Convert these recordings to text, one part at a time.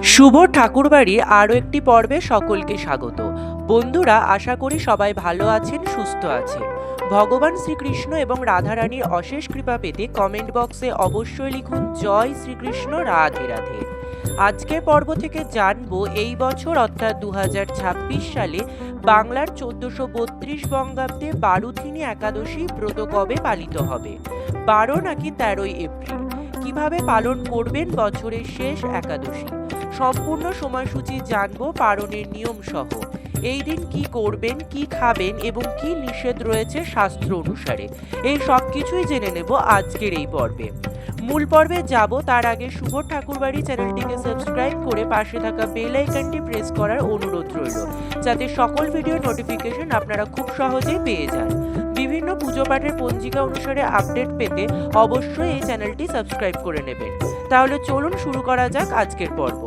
শুভ ঠাকুরবাড়ির আরও একটি পর্বে সকলকে স্বাগত। বন্ধুরা, আশা করি সবাই ভালো আছেন, সুস্থ আছেন। ভগবান শ্রীকৃষ্ণ এবং রাধারানীর অশেষ কৃপা পেতে কমেন্ট বক্সে অবশ্যই লিখুন জয় শ্রীকৃষ্ণ, রাধে রাধে। আজকের পর্ব থেকে জানবো এই বছর অর্থাৎ 2026 সালে বাংলার 1432 বঙ্গাব্দে বারুথিনী একাদশী ব্রত কবে পালিত হবে, 12 নাকি 13ই এপ্রিল। কিভাবে পালন করবেন বছরের শেষ একাদশী, সম্পূর্ণ সময়সূচি জানবো, পালনের নিয়ম সহ। এই দিন কি করবেন, কি খাবেন এবং কি নিষেধ রয়েছে শাস্ত্র অনুসারে, এই সব কিছুই জেনে নেব আজকের এই পর্বে। মূল পর্বে যাব তার আগে শুভ ঠাকুরবাড়ি চ্যানেলটিকে সাবস্ক্রাইব করে পাশে থাকা বেল আইকনটি প্রেস করার অনুরোধ রইল, যাতে সকল ভিডিও নোটিফিকেশন আপনারা খুব সহজেই পেয়ে যান। বিভিন্ন পুজো পাঠের পঞ্জিকা অনুসারে আপডেট পেতে অবশ্যই এই চ্যানেলটি সাবস্ক্রাইব করে নেবেন। তাহলে চলুন শুরু করা যাক আজকের পর্ব।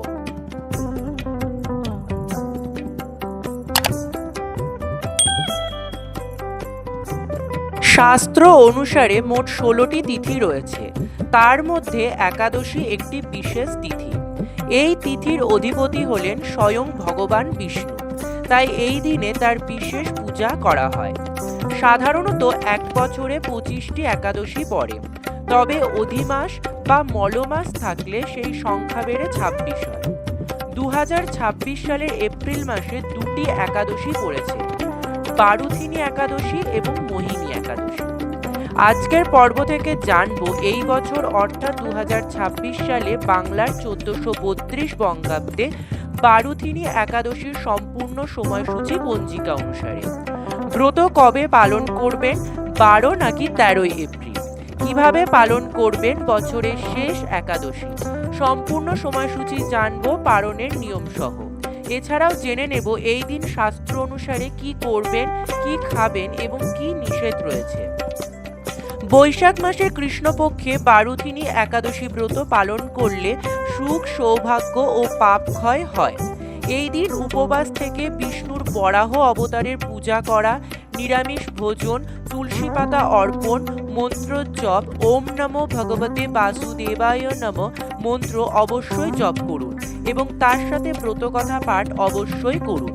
শাস্ত্র অনুসারে মোট 16টি তিথি রয়েছে, তার মধ্যে একাদশী একটি বিশেষ তিথি। এই তিথির অধিপতি হলেন স্বয়ং ভগবান বিষ্ণু, তাই এই দিনে তার বিশেষ পূজা করা হয়। সাধারণত এক বছরে 25টি একাদশী পড়ে, তবে অধিমাস বা মলমাস থাকলে সেই সংখ্যা বেড়ে 26 হয়। 2026 সালের এপ্রিল মাসে 2টি একাদশী পড়েছে, বারুথিনী একাদশী এবং মোহিনী একাদশী। আজকের পর্ব থেকে জানবো এই বছর অর্থাৎ 2026 সালে বাংলার 1432 বঙ্গাব্দে বারুথিনী একাদশীর সম্পূর্ণ সময়সূচি পঞ্জিকা অনুসারে। ব্রত কবে পালন করবেন, 12 নাকি 13ই এপ্রিল। কিভাবে পালন করবেন বছরের শেষ একাদশী, সম্পূর্ণ সময়সূচি জানবো, পালনের নিয়ম সহ। এছাড়াও জেনে নেব এই দিন শাস্ত্র অনুসারে কি করবেন, কি খাবেন এবং কি নিষেধ রয়েছে। বৈশাখ মাসে কৃষ্ণপক্ষে বারুথিনী একাদশী ব্রত পালন করলে সুখ, সৌভাগ্য ও পাপ ক্ষয় হয়। এই দিন উপবাস থেকে বিষ্ণুর বরাহ অবতারের পূজা করা, নিরামিষ ভোজন, তুলসী পাতা অর্পণ, মন্ত্র জপ, ওম নমো ভগবতে বাসুদেবায় নমঃ মন্ত্র অবশ্যই জপ করুন এবং তার সাথে ব্রতকথা পাঠ অবশ্যই করুন।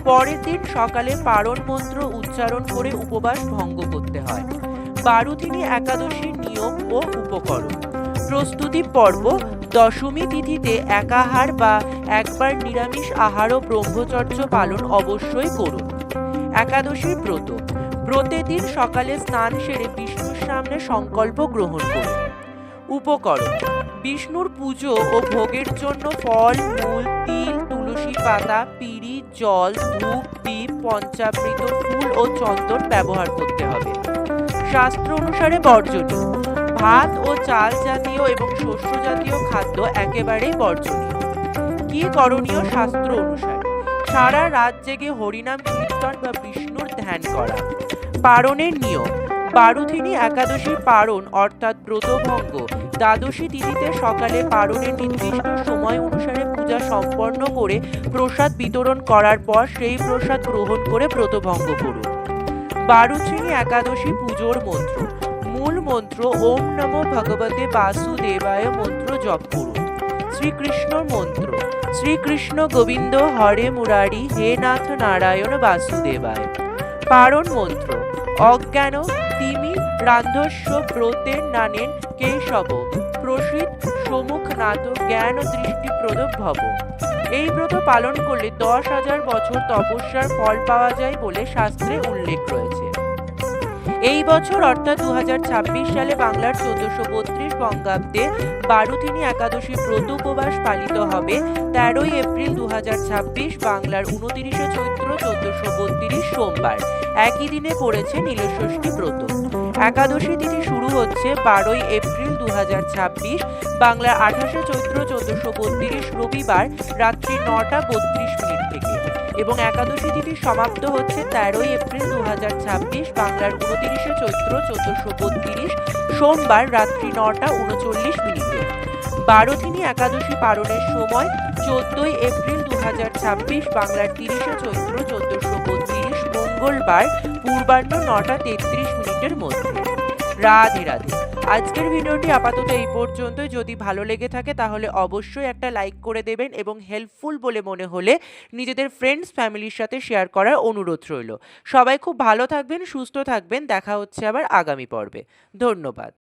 পরের দিন সকালে পারণ মন্ত্র উচ্চারণ করে উপবাস ভঙ্গ করতে হয়। বারুথিনী একাদশীর নিয়ম ও উপকরণ। প্রস্তুতি পর্ব। দশমী তিথিতে একাহার বা একবার নিরামিষ আহার ও ব্রহ্মচর্য পালন অবশ্যই করুন। একাদশীর ব্রত। ব্রতের দিন সকালে স্নান সেরে বিষ্ণুর সামনে সংকল্প গ্রহণ করুন। উপকরণ: বিষ্ণুর পুজো ও ভোগের জন্য ফল, মূল, তিল, তুলসী পাতা, পিঁড়ি, জল, ধূপ, দীপ, পঞ্চামৃত, ফুল ও চন্দন ব্যবহার করতে হবে। শাস্ত্র অনুসারে বর্জনীয়: ভাত ও চাল জাতীয় এবং শস্য জাতীয় খাদ্য একেবারেই বর্জনীয়। কি করণীয় শাস্ত্র অনুসারে? সারা রাত জেগে হরিনাম কীর্তন বা বিষ্ণুর ধ্যান করা। পারণের নিয়ম: বারুথিনী একাদশীর পারণ অর্থাৎ ব্রতভঙ্গ দ্বাদশী তিথিতে সকালে পারণের নির্দিষ্ট সময় অনুসারে পূজা সম্পন্ন করে প্রসাদ বিতরণ করার পর সেই প্রসাদ গ্রহণ করে ব্রতভঙ্গ করুন। বারুথিনী একাদশী পুজোর মন্ত্র: মূল মন্ত্র ওম নমো ভগবতে বাসুদেবায় মন্ত্র জপ করুন। শ্রীকৃষ্ণর মন্ত্র: শ্রীকৃষ্ণ গোবিন্দ হরে মুরারি, হে নাথ নারায়ণ বাসুদেবায়। পারণ মন্ত্র: অজ্ঞান তিমি রান্ধস্য ব্রতের নানেন কেশব, প্রসিদ সমুখ নাথ জ্ঞান দৃষ্টিপ্রদ ভব। এই ব্রত পালন করলে 10,000 বছর তপস্যার ফল পাওয়া যায় বলে শাস্ত্রে উল্লেখ রয়েছে। এই বছর অর্থাৎ 2026 সালে বাংলার 1432 বঙ্গাব্দে বারুথিনী একাদশী ব্রত উপবাস পালিত হবে 13ই এপ্রিল 2026, বাংলার 29শে চৈত্র 1432 সোমবার। একই দিনে পড়েছে নীলষষ্ঠী ব্রত। একাদশী তিথি শুরু হচ্ছে 12ই এপ্রিল 2026, বাংলার 28শে চৈত্র 1432 রবিবার রাত্রি 9:32 থেকে এবং একাদশী তিথি সমাপ্ত হচ্ছে 13ই এপ্রিল 2026, বাংলার 29শে চৈত্র 1432 সোমবার রাত্রি 9:39। বারুথিনী একাদশী পালনের সময় 14ই এপ্রিল 2026, বাংলার 30শে চৈত্র 1432 মঙ্গলবার পূর্বাহ্ন 9:33 মধ্যে। রাধে রাধে। আজকের ভিডিওটি আপাতত এই পর্যন্তই। যদি ভালো লেগে থাকে তাহলে অবশ্যই একটা লাইক করে দেবেন এবং হেল্পফুল বলে মনে হলে নিজেদের ফ্রেন্ডস ফ্যামিলির সাথে শেয়ার করার অনুরোধ রইল। সবাই খুব ভালো থাকবেন, সুস্থ থাকবেন। দেখা হচ্ছে আবার আগামী পর্বে। ধন্যবাদ।